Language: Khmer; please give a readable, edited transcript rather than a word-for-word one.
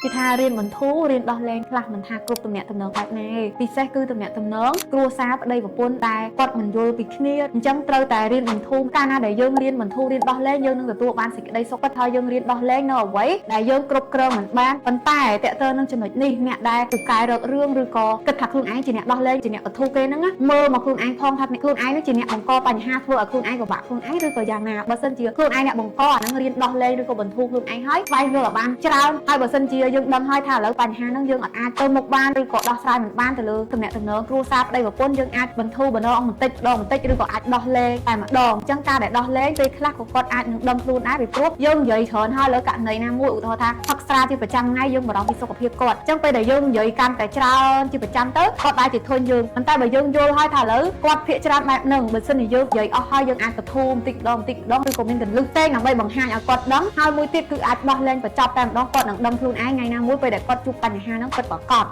ពីថារៀនបន្ធូររៀនដោះលែងខ្លះមិនថាគ្រប់ទំនាក់ទំនងបែបណាពិសេសគឺទំនាក់ទំនងគ្រួសារប្តីប្រពន្ធតែគាត់មិនយល់ពីគ្នាអញ្ចឹងត្រូវតែរៀនបន្ធូរកាលណាដែលយើងរៀនបន្ធូររៀនដោះលែងយើងនឹងទទួលបានសេចក្តីសុខថាយើងរៀនដោះលែងនៅអ្វីដែលយើងគ្រប់គ្រងមិនបានប៉ុន្តែតើតើនឹងចំណុចនេះអ្នកដែលពូកែរករឿងឬក៏គិតថាខ្លួនឯងជាអ្នកដោះលែងជាអ្នកបន្ធូរគេហ្នឹងមើលមកខ្លួនឯងផងថាខ្លួនឯងនឹងជាអ្នកបង្កបញ្ហាធ្វើឲ្យខ្លួនឯងពិបាកខ្លួនឯងឬក៏យ៉ាងណាបើសិនជាខ្លួនឯងអ្នកបង្កអាហ្នឹងរៀនដោះលែងឬក៏បន្ធូរខ្លួនឯងហើយស្វែងរកឲ្យបានច្រើនហើយបើសិនជាយើងដឹងហើយថាឥឡូវបញ្ហាហ្នឹងយើងអាចទៅមុខបានឬក៏ដោះស្រាយមិនបានទៅលើទំនាក់ទំនងគ្រួសារប្តីប្រពន្ធយើងអាចបន្ធូរបន្តិចឬក៏អាចដោះលែងតែម្ដងអញ្ចឹងការដែលដោះលែងពេលខ្លះក៏គាត់អាចនឹងដឹងខ្លួនដែរពីព្រោះយើងនិយាយច្រើនហើយលើករណីណាមួយឧទាហរណ៍ថាផឹកស្រាជាប្រចាំថ្ងៃយើងបារម្ភពីសុខភាពគាត់អញ្ចឹងពេលដែលយើងនិយាយកាន់តែច្រើនជាប្រចាំទៅគាត់អាចជាធន់យើងប៉ុន្តែបើយើងយល់ហើយថាឥឡូវគាត់ភាកច្រើនបែបហ្នឹងបើសិនជាយើងនិយាយអស់ហើយយើងអាចបន្ធូរបន្តិចឬក៏មានកន្លឹះតែដើម្បីបង្ហាញឲ្យគាត់ដឹងហើយមួយទៀតគឺអាចដោះលែងបញ្ចប់តែម្ដងគាត់នឹងដឹងខ្លួនឯងថ្ងៃណាមួយពេលដែលគាត់ជួបបញ្ហាហ្នឹងពិតប្រាកដ